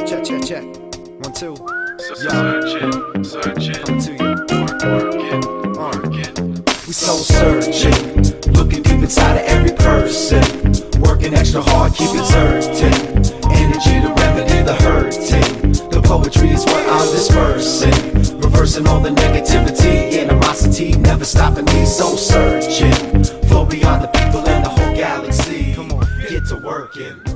Check, check, check. 1, 2. Searching, Coming to you. working. We soul searching, looking deep inside of every person, working extra hard, keep it certain. Energy to remedy the hurting. The poetry is what I'm dispersing, reversing all the negativity, animosity, never stopping me. Soul searching, flow beyond the people and the whole galaxy. Come on, get to working.